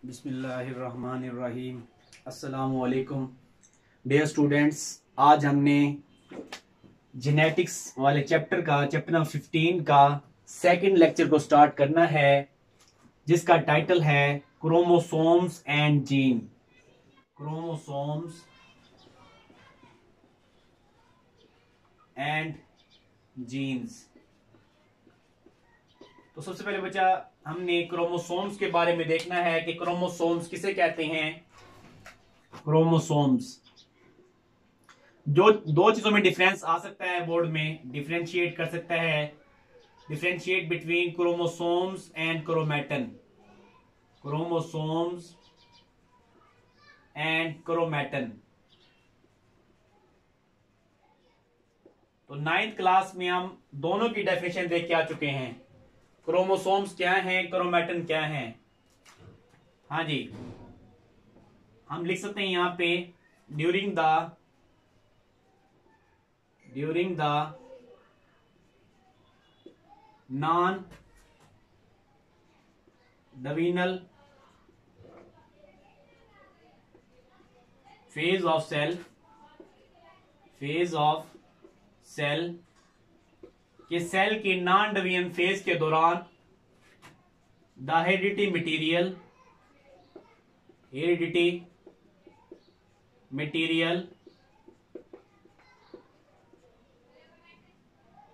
बिस्मिल्लाहिर्रहमानिर्रहीम। अस्सलामुअलैकुम dear students, आज हमने जेनेटिक्स वाले चैप्टर नंबर 15 का सेकंड लेक्चर को स्टार्ट करना है, जिसका टाइटल है chromosomes and gene. Chromosomes and genes. तो सबसे पहले बच्चा हमने क्रोमोसोम्स के बारे में देखना है कि क्रोमोसोम्स किसे कहते हैं। क्रोमोसोम्स जो दो चीजों में डिफरेंस आ सकता है, बोर्ड में डिफरेंशिएट कर सकता है, differentiate between chromosomes and chromatin. Chromosomes and chromatin. तो 9th क्लास में हम दोनों की डेफिनेशन देख के आ चुके हैं। क्रोमोसोम्स क्या हैं, क्रोमैटन क्या हैं। हाँ जी, हम लिख सकते हैं यहां पे during the non dividing phase of cell कि सेल के नॉन डिवीजन फेज के दौरान the heredity material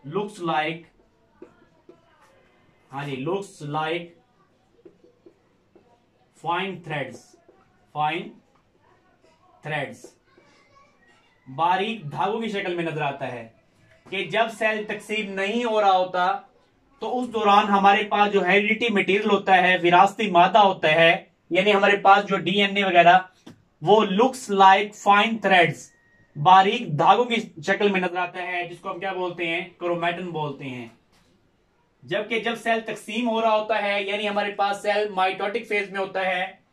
looks like fine threads, बारीक धागों की शक्ल में नजर आता है। कि जब सेल तकसीम नहीं हो रहा होता तो उस दौरान हमारे पास जो हेरिडिटी मटेरियल होता है, विरासती मादा होता है, यानी हमारे पास जो डीएनए वगैरह, वो लुक्स लाइक फाइन थ्रेड्स, बारीक धागों की शक्ल में नजर आता है, जिसको हम क्या बोलते हैं, क्रोमैटन बोलते हैं। जबकि जब सेल तकसीम हो रहा होता है, यानी हमारे पास सेल माइटोटिक फेज में होता है,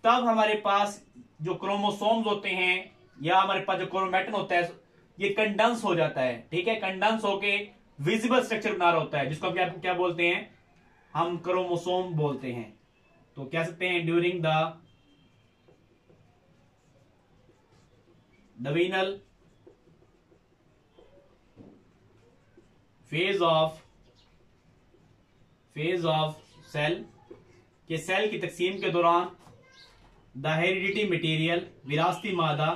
तब हमारे पास जो क्रोमोसोम्स होते हैं या हमारे पास जो क्रोमैटन होता है, ये कंडेंस हो जाता है। ठीक है, कंडेंस होके विजिबल स्ट्रक्चर बना रहा होता है, जिसको हम क्या बोलते हैं, हम क्रोमोसोम बोलते हैं। तो कह सकते हैं during the divisional phase of cell के सेल की तकसीम के दौरान द हेरिडिटी मटेरियल, विरासती मादा,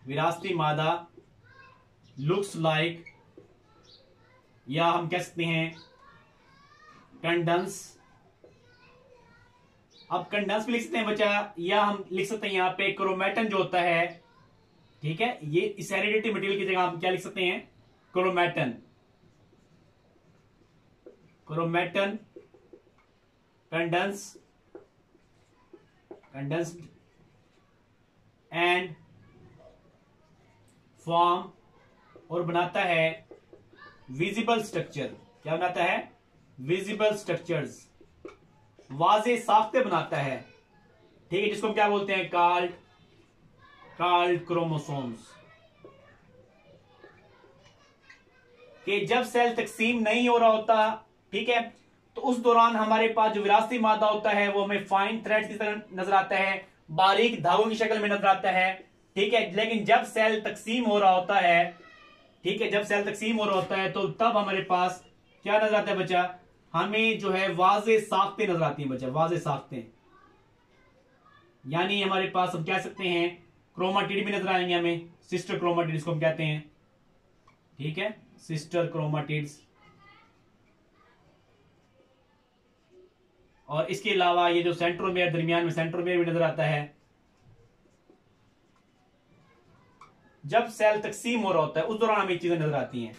विरासती मादा लुक्स लाइक, या हम कह सकते हैं कंडेंस। अब कंडेंस भी लिख सकते हैं बच्चा, या हम लिख सकते हैं यहां पे क्रोमैटन जो होता है। ठीक है, ये इस हेरिडिटी मटेरियल की जगह हम क्या लिख सकते हैं, क्रोमैटन कंडेंस्ड एंड फॉर्म, और बनाता है विजिबल स्ट्रक्चर। क्या बनाता है, विजिबल स्ट्रक्चर्स, वाजे साख्ते बनाता है। ठीक है, जिसको हम क्या बोलते हैं, कॉल्ड क्रोमोसोम्स। कि जब सेल तकसीम नहीं हो रहा होता, ठीक है, तो उस दौरान हमारे पास जो विरासती मादा होता है वो हमें फाइन थ्रेड्स की तरह नजर आता है, बारीक धागों की शक्ल में नजर आता है। ठीक है, लेकिन जब सेल तकसीम हो रहा होता है, ठीक है, जब सेल तकसीम हो रहा होता है तो तब हमारे पास क्या नजर आता है बच्चा, हमें जो है वाजे साख्ते नजर आती है बच्चा, वाजे साख्ते। यानी हमारे पास हम कह सकते हैं क्रोमाटिड भी नजर आएंगे हमें, सिस्टर क्रोमाटिड इसको हम कहते हैं। ठीक है, सिस्टर क्रोमाटिड्स। और इसके अलावा ये जो सेंट्रोमेयर, दरमियान में सेंट्रोमेयर भी नजर आता है। जब सेल तकसीम हो रहा होता है उस दौरान हमें चीजें नजर आती हैं।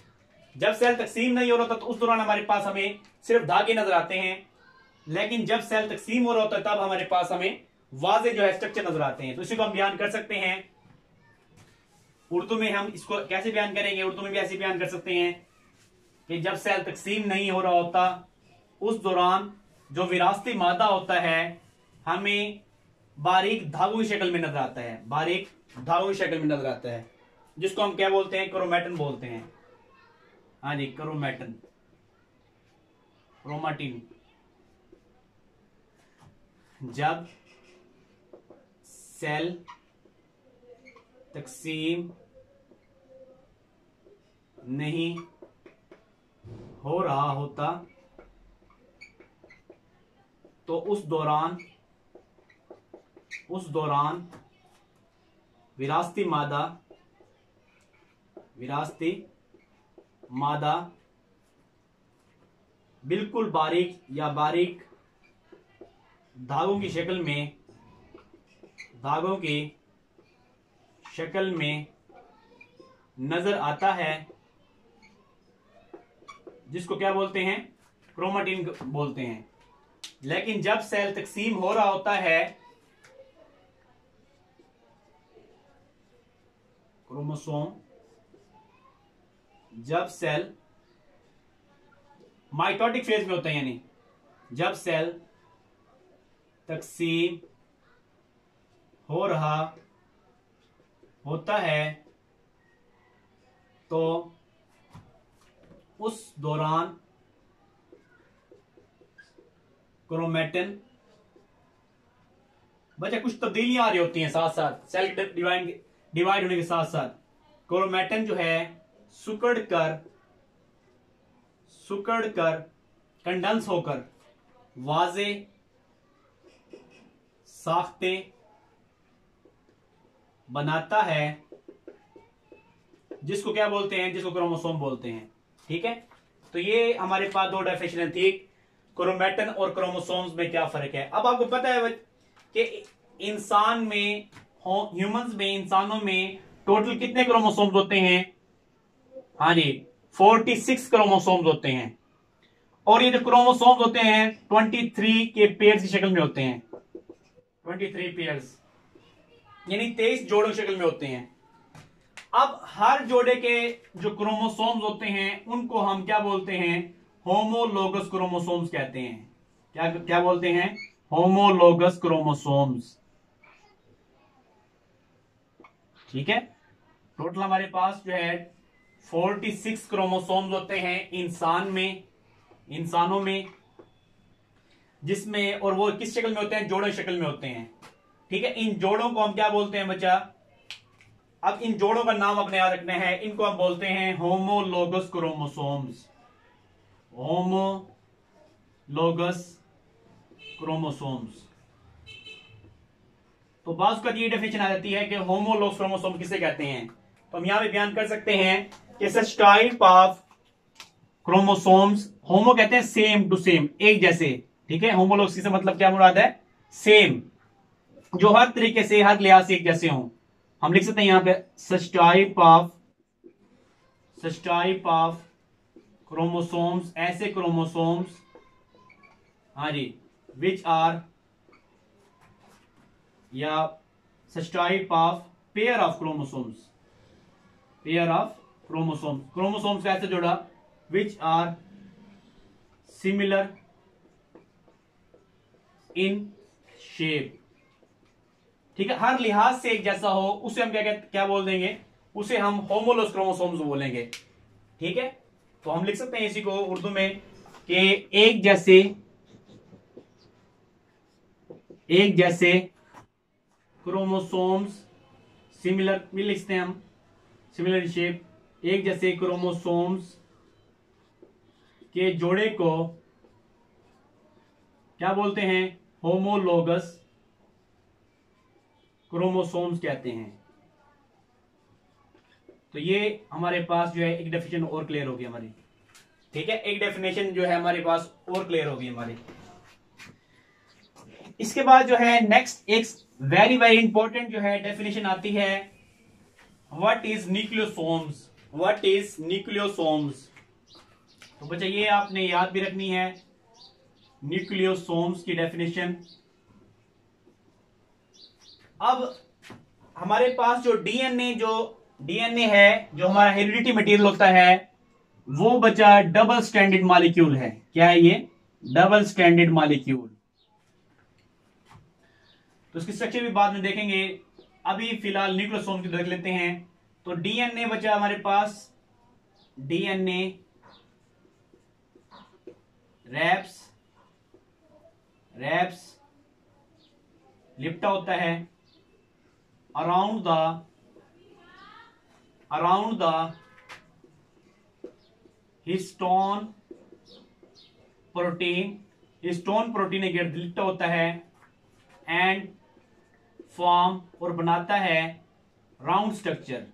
जब सेल तकसीम नहीं हो रहा होता तो उस दौरान हमारे पास हमें सिर्फ धागे नजर आते हैं, लेकिन जब सेल तकसीम हो रहा होता है तब हमारे पास हमें वाजे जो है स्ट्रक्चर नजर आते हैं। तो इसी को हम बयान कर सकते हैं उर्दू में। हम इसको कैसे बयान करेंगे, उर्दू में भी ऐसे बयान कर सकते हैं कि जब सेल तकसीम नहीं हो रहा होता उस दौरान जो विरासती मादा होता है हमें बारीक धागों की शक्ल में नजर आता है, बारीक धागों की शक्ल में नजर आता है, जिसको हम क्या बोलते हैं, क्रोमैटन बोलते हैं। हाँ जी, क्रोमैटन। क्रोमाटिन जब सेल तकसीम नहीं हो रहा होता तो उस दौरान विरासती मादा बिल्कुल बारीक या बारीक धागों की शक्ल में नजर आता है, जिसको क्या बोलते हैं? क्रोमाटिन बोलते हैं। लेकिन जब सेल तकसीम हो रहा होता है, क्रोमोसोम जब सेल माइटोटिक फेज में होता है, यानी जब सेल तकसीम हो रहा होता है तो उस दौरान क्रोमेटिन बच्चा कुछ तब्दीलियां आ रही होती हैं साथ साथ, सेल डिवाइड होने के साथ साथ क्रोमेटिन जो है सुकड़ कर कंडेंस होकर वाजे साख्ते बनाता है, जिसको क्या बोलते हैं? जिसको क्रोमोसोम बोलते हैं। ठीक है, तो ये हमारे पास दो डेफिनेशन थी, क्रोमेटिन और क्रोमोसोम्स में क्या फर्क है। अब आपको पता है कि इंसानों में टोटल कितने क्रोमोसोम्स होते हैं? हाँ जी, 46 क्रोमोसोम्स होते हैं। और ये जो क्रोमोसोम्स होते हैं 23 के पेयर्स की शक्ल में होते हैं, 23 पेयर्स यानी 23 जोड़ों की शक्ल में होते हैं। अब हर जोड़े के जो क्रोमोसोम्स होते हैं उनको हम क्या बोलते हैं? होमोलोगस क्रोमोसोम्स कहते हैं। क्या बोलते हैं? Homologous chromosomes. ठीक है, टोटल हमारे पास जो है 46 क्रोमोसोम्स होते हैं इंसानों में, जिसमें, और वो किस शक्ल में होते हैं? जोड़ों की शक्ल में होते हैं। ठीक है, इन जोड़ों को हम क्या बोलते हैं बच्चा? अब इन जोड़ों का नाम अपने याद रखना है, इनको हम बोलते हैं होमोलोगस क्रोमोसोम्स। Homologous chromosomes. तो बात उसका ये डेफिनेशन आ जाती है कि होमोलोगस क्रोमोसोम किसे कहते हैं। तो हम यहां पे बयान कर सकते हैं कि सच टाइप ऑफ क्रोमोसोम्स, होमो कहते हैं सेम टू सेम, एक जैसे। ठीक है, होमोलोगस से मतलब क्या मुराद है? सेम, जो हर तरीके से, हर लिहाज से एक जैसे हों। हम लिख सकते हैं यहां पे सच टाइप ऑफ क्रोमोसोम्स, ऐसे क्रोमोसोम्स, हाँ जी, विच आर, या such type of pair of chromosomes, chromosomes कैसे जोड़ा? Which are similar in shape. ठीक है, हर लिहाज से एक जैसा हो, उसे हम क्या बोल देंगे? उसे हम होमोलोगस क्रोमोसोम्स बोलेंगे। ठीक है, तो हम लिख सकते हैं इसी को उर्दू में कि एक जैसे क्रोमोसोम्स, सिमिलर भी लिखते हैं हम, सिमिलर शेप, एक जैसे क्रोमोसोम्स के जोड़े को क्या बोलते हैं? होमोलोगस क्रोमोसोम्स कहते हैं। तो ये हमारे पास जो है एक डेफिनेशन और क्लियर होगी हमारी। ठीक है, एक डेफिनेशन जो है हमारे पास और क्लियर होगी हमारी। इसके बाद जो है नेक्स्ट एक वेरी वेरी इंपॉर्टेंट जो है डेफिनेशन आती है, व्हाट इज न्यूक्लियोसोम्स। तो बच्चा ये आपने याद भी रखनी है, न्यूक्लियोसोम्स की डेफिनेशन। अब हमारे पास जो डीएनए है, जो हमारा हेरिडिटी मटेरियल होता है, वो बच्चा डबल स्ट्रैंडेड मॉलिक्यूल है। क्या है ये? Double stranded molecule. तो इसकी स्ट्रक्चर भी बाद में देखेंगे, अभी फिलहाल न्यूक्लियोसोम की देख लेते हैं। तो डीएनए बचा हमारे पास, डीएनए रैप्स लिपटा होता है अराउंड द हिस्टोन प्रोटीन गिर्द लिपटा होता है एंड फॉर्म और बनाता है राउंड स्ट्रक्चर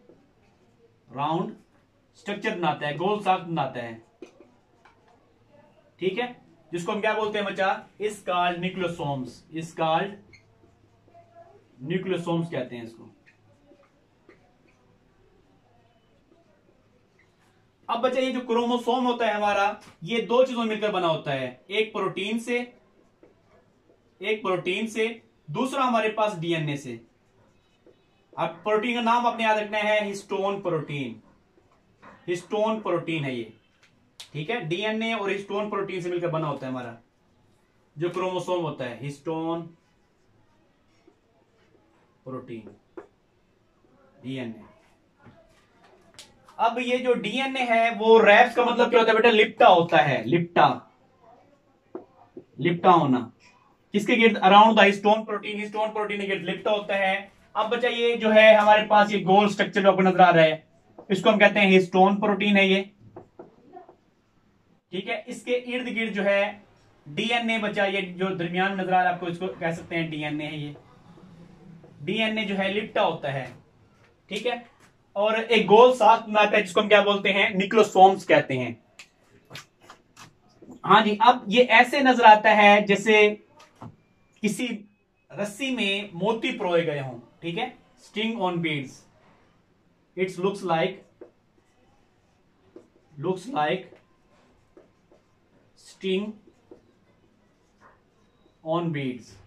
बनाता है, गोल साख बनाता है। ठीक है, जिसको हम क्या बोलते हैं बच्चा, इस कॉल्ड न्यूक्लियोसोम्स कहते हैं इसको। अब बच्चा ये जो क्रोमोसोम होता है हमारा, ये दो चीजों मिलकर बना होता है, एक प्रोटीन से दूसरा हमारे पास डीएनए से। अब प्रोटीन का नाम आपने याद रखना है, हिस्टोन प्रोटीन है ये। ठीक है, डीएनए और हिस्टोन प्रोटीन से मिलकर बना होता है हमारा जो क्रोमोसोम होता है, हिस्टोन प्रोटीन डीएनए। अब ये जो डीएनए है वो रैप्स का मतलब क्या होता है बेटा, लिपटा होता है, लिपटा होना। किसके गिर्द, अराउंड द हिस्टोन प्रोटीन के गिर्द लिपटा होता है। अब बच्चा ये जो है हमारे पास ये गोल स्ट्रक्चर जो आपको नजर आ रहा है, इसको हम कहते हैं हिस्टोन प्रोटीन है ये। ठीक है, इसके इर्द गिर्द जो है डीएनए बच्चा, ये जो दरमियान में नजर आ रहा है आपको, इसको कह सकते हैं डीएनए है ये। डीएनए जो है लिपटा होता है। ठीक है, और एक गोल साख बनाता है जिसको हम क्या बोलते हैं, न्यूक्लियोसोम्स कहते हैं। हाँ जी, अब ये ऐसे नजर आता है जैसे किसी रस्सी में मोती परोए गए हों। ठीक है, sting on beads, it's looks like sting on beads,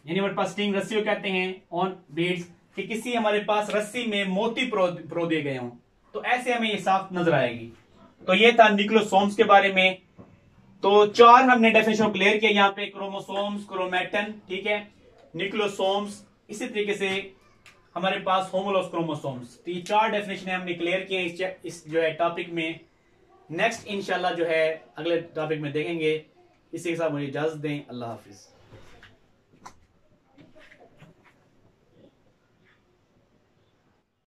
यानी हमारे पास स्टिंग रस्सी को कहते हैं, ऑन बीड्स कि किसी हमारे पास रस्सी में मोती परो दिए गए हों, तो ऐसे हमें ये साफ नजर आएगी। तो ये था न्यूक्लियोसोम्स के बारे में। तो चार हमने डेफिनेशन क्लियर किया यहाँ पे, क्रोमोसोम्स, क्रोमैटन, ठीक है, न्यूक्लियोसोम्स, इसी तरीके से हमारे पास होमोलोगस क्रोमोसोम्स। तो ये चार डेफिनेशन हमने क्लियर किए इस जो है टॉपिक में। नेक्स्ट इंशाल्लाह जो है अगले टॉपिक में देखेंगे। इसी के साथ मुझे इजाजत दें, अल्लाह हाफिज।